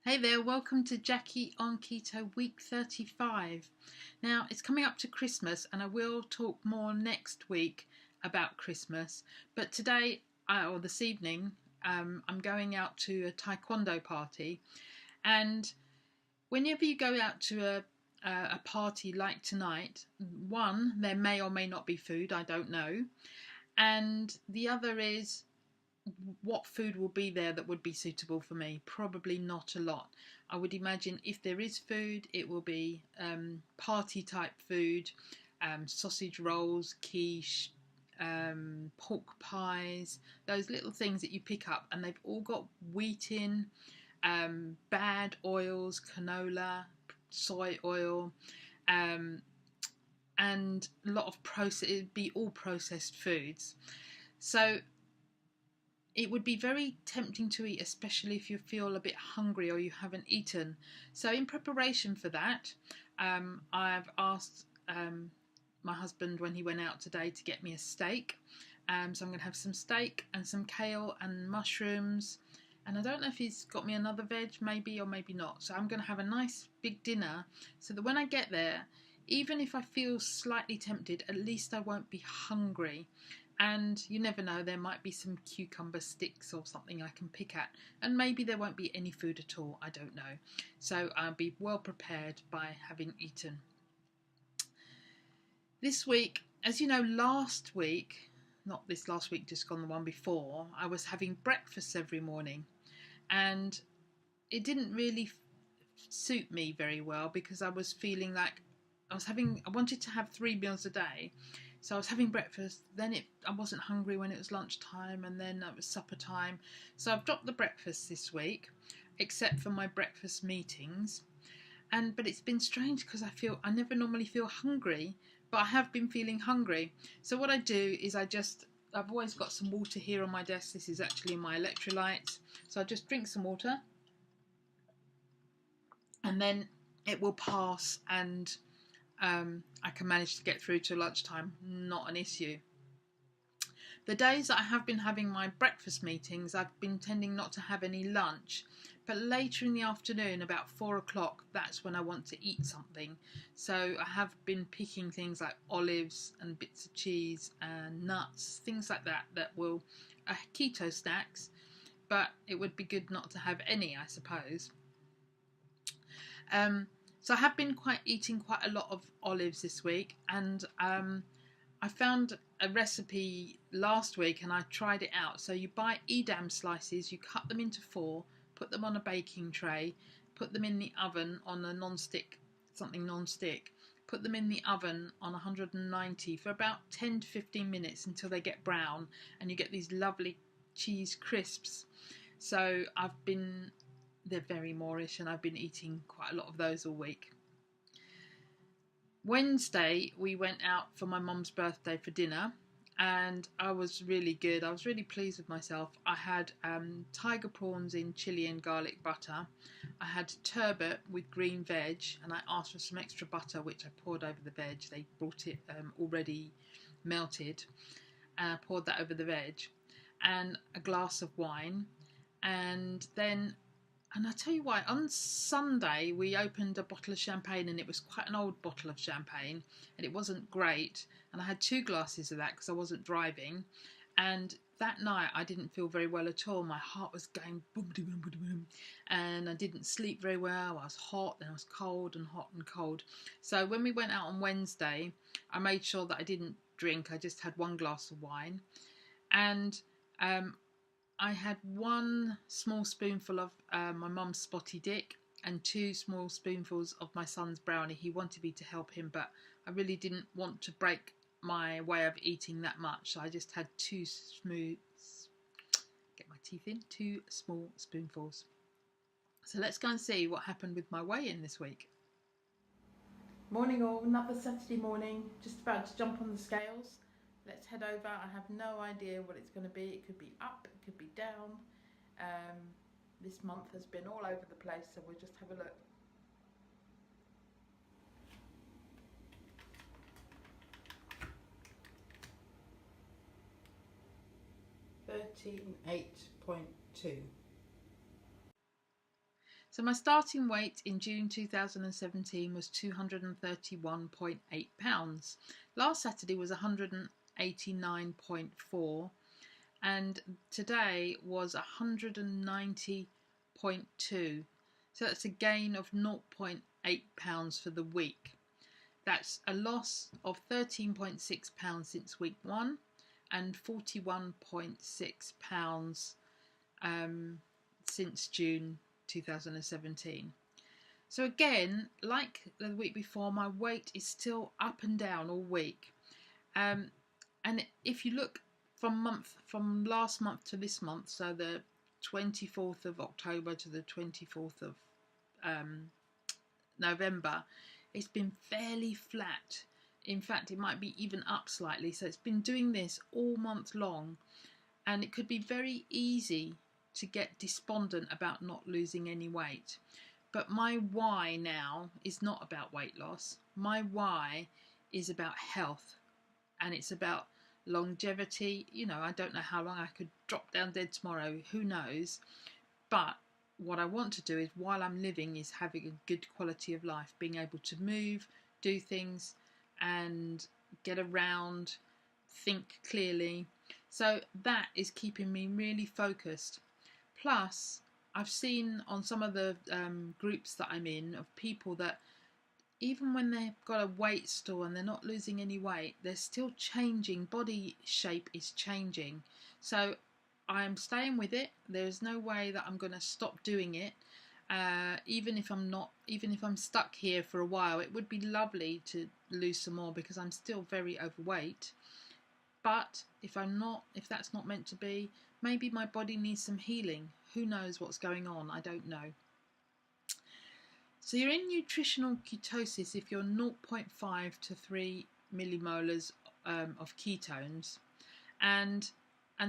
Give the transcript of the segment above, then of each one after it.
Hey there, welcome to Jackie on Keto week 35. Now, it's coming up to Christmas and I will talk more next week about Christmas, but today, or this evening, I'm going out to a taekwondo party, and whenever you go out to a party like tonight, one, there may or may not be food, I don't know, and the other is what food will be there that would be suitable for me. Probably not a lot. I would imagine if there is food, it will be party type food, sausage rolls, quiche, pork pies, those little things that you pick up, and they've all got wheat in, bad oils, canola, soy oil, and a lot of it'd be all processed foods. So it would be very tempting to eat, especially if you feel a bit hungry or you haven't eaten. So in preparation for that, I've asked my husband when he went out today to get me a steak. So I'm going to have some steak and some kale and mushrooms. And I don't know if he's got me another veg, maybe or maybe not. So I'm going to have a nice big dinner so that when I get there, even if I feel slightly tempted, at least I won't be hungry. And you never know, there might be some cucumber sticks or something I can pick at, and maybe there won't be any food at all, I don't know. So I'll be well prepared by having eaten. This week, as you know, last week, not this last week, just gone the one before, I was having breakfast every morning, and it didn't really suit me very well because I was feeling like I wanted to have 3 meals a day. So I was having breakfast, then I wasn't hungry when it was lunchtime, and then it was supper time. So I've dropped the breakfast this week, except for my breakfast meetings. But it's been strange because I never normally feel hungry, but I have been feeling hungry. So what I do is I've always got some water here on my desk. This is actually my electrolytes. So I just drink some water, and then it will pass, and I can manage to get through to lunchtime, not an issue. The days that I have been having my breakfast meetings, I've been tending not to have any lunch, but later in the afternoon, about 4 o'clock, that's when I want to eat something. So I have been picking things like olives and bits of cheese and nuts, things like that will keto snacks, but it would be good not to have any, I suppose. So I have been eating quite a lot of olives this week, and I found a recipe last week and I tried it out. So you buy Edam slices, you cut them into 4, put them on a baking tray, put them in the oven on something non-stick, put them in the oven on 190 for about 10 to 15 minutes until they get brown, and you get these lovely cheese crisps. So they're very Moorish, and I've been eating quite a lot of those all week. Wednesday, we went out for my mum's birthday for dinner, and I was really good. I was really pleased with myself. I had tiger prawns in chilli and garlic butter. I had turbot with green veg, and I asked for some extra butter, which I poured over the veg. They brought it already melted. I poured that over the veg, and a glass of wine, and I tell you what, on Sunday we opened a bottle of champagne, and it was quite an old bottle of champagne, and it wasn't great, and I had 2 glasses of that because I wasn't driving, and that night I didn't feel very well at all. My heart was going boom, boom, boom, boom, and I didn't sleep very well. I was hot, then I was cold and hot and cold. So when we went out on Wednesday, I made sure that I didn't drink. I just had 1 glass of wine, and I had 1 small spoonful of my mum's spotty dick and 2 small spoonfuls of my son's brownie. He wanted me to help him, but I really didn't want to break my way of eating that much. So I just had 2 small spoonfuls. So let's go and see what happened with my weigh-in this week. Morning all, another Saturday morning, just about to jump on the scales. Let's head over. I have no idea what it's going to be. It could be up, it could be down. This month has been all over the place, so we'll just have a look. $13.8.2. So my starting weight in June 2017 was 231.8 pounds. Last Saturday was 189.4, and today was 190.2. So that's a gain of 0.8 pounds for the week. That's a loss of 13.6 pounds since week 1 and 41.6 pounds since June 2017. So again, like the week before, my weight is still up and down all week. And if you look from last month to this month, so the 24th of October to the 24th of November, it's been fairly flat. In fact, it might be even up slightly. So it's been doing this all month long, and it could be very easy to get despondent about not losing any weight. But my why now is not about weight loss. My why is about health, and it's about longevity. You know, I don't know how long I could drop down dead tomorrow, who knows, but what I want to do is, while I'm living, is having a good quality of life, being able to move, do things, and get around, think clearly. So that is keeping me really focused. Plus, I've seen on some of the groups that I'm in of people that even when they've got a weight store and they're not losing any weight, they're still changing. Body shape is changing. So I'm staying with it. There's no way that I'm going to stop doing it. Even if I'm stuck here for a while, it would be lovely to lose some more because I'm still very overweight. But if that's not meant to be, maybe my body needs some healing. Who knows what's going on? I don't know. So you're in nutritional ketosis if you're 0.5 to 3 millimolars of ketones, and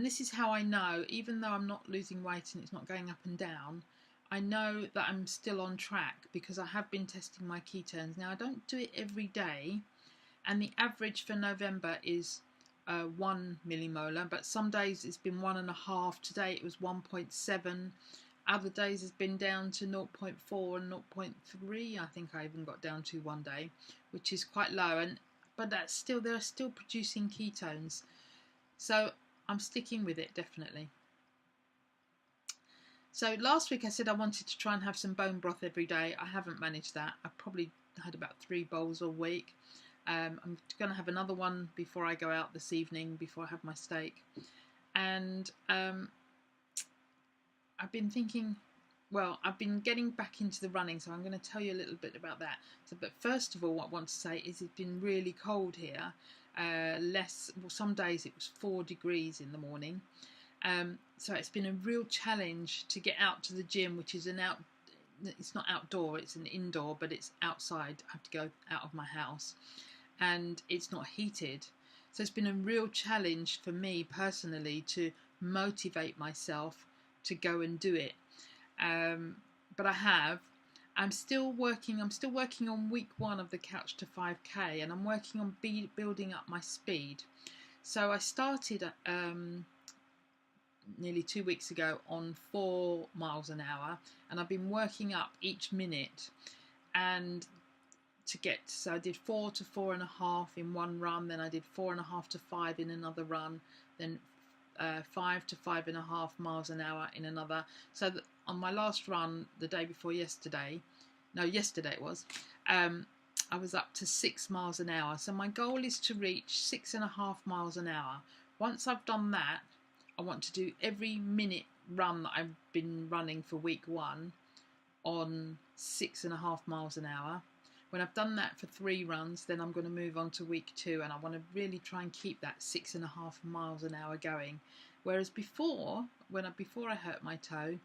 this is how I know, even though I'm not losing weight and it's not going up and down, I know that I'm still on track because I have been testing my ketones. Now, I don't do it every day, and the average for November is 1 millimolar, but some days it's been 1.5. Today it was 1.7. Other days it's been down to 0.4 and 0.3. I think I even got down to one day, which is quite low. But they're still producing ketones. So I'm sticking with it, definitely. So last week I said I wanted to try and have some bone broth every day. I haven't managed that. I probably had about 3 bowls a week. I'm going to have another one before I go out this evening, before I have my steak. And I've been thinking, well, I've been getting back into the running, so I'm going to tell you a little bit about that. But first of all, what I want to say is it's been really cold here. Some days it was 4 degrees in the morning. So it's been a real challenge to get out to the gym, which is it's not outdoor, it's an indoor, but it's outside. I have to go out of my house, and it's not heated. So it's been a real challenge for me personally to motivate myself to go and do it. But I'm still working on week 1 of the Couch to 5K, and I'm working on building up my speed. So I started nearly 2 weeks ago on 4 miles an hour, and I've been working up each minute, and so I did 4 to 4.5 in one run, then I did 4.5 to 5 in another run, then 5 to 5.5 miles an hour in another. So on my last run, the day before yesterday it was, I was up to 6 miles an hour. So my goal is to reach 6.5 miles an hour. Once I've done that, I want to do every minute run that I've been running for week 1 on 6.5 miles an hour. When I've done that for 3 runs, then I'm going to move on to week 2, and I want to really try and keep that 6.5 miles an hour going. Whereas before I hurt my toe,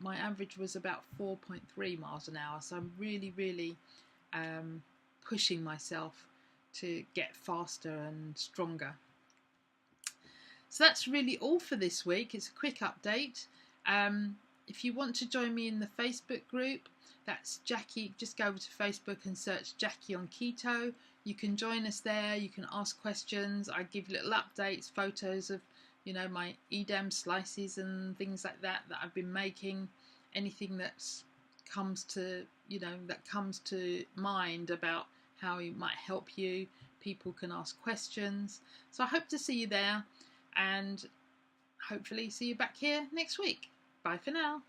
my average was about 4.3 miles an hour. So I'm really, really pushing myself to get faster and stronger. So that's really all for this week. It's a quick update. If you want to join me in the Facebook group, that's Jackie. Just go over to Facebook and search Jackie on Keto. You can join us there. You can ask questions. I give little updates, photos of, my Edam slices and things like that I've been making. Anything that's comes to mind about how it might help you. People can ask questions. So I hope to see you there, and hopefully see you back here next week. Bye for now.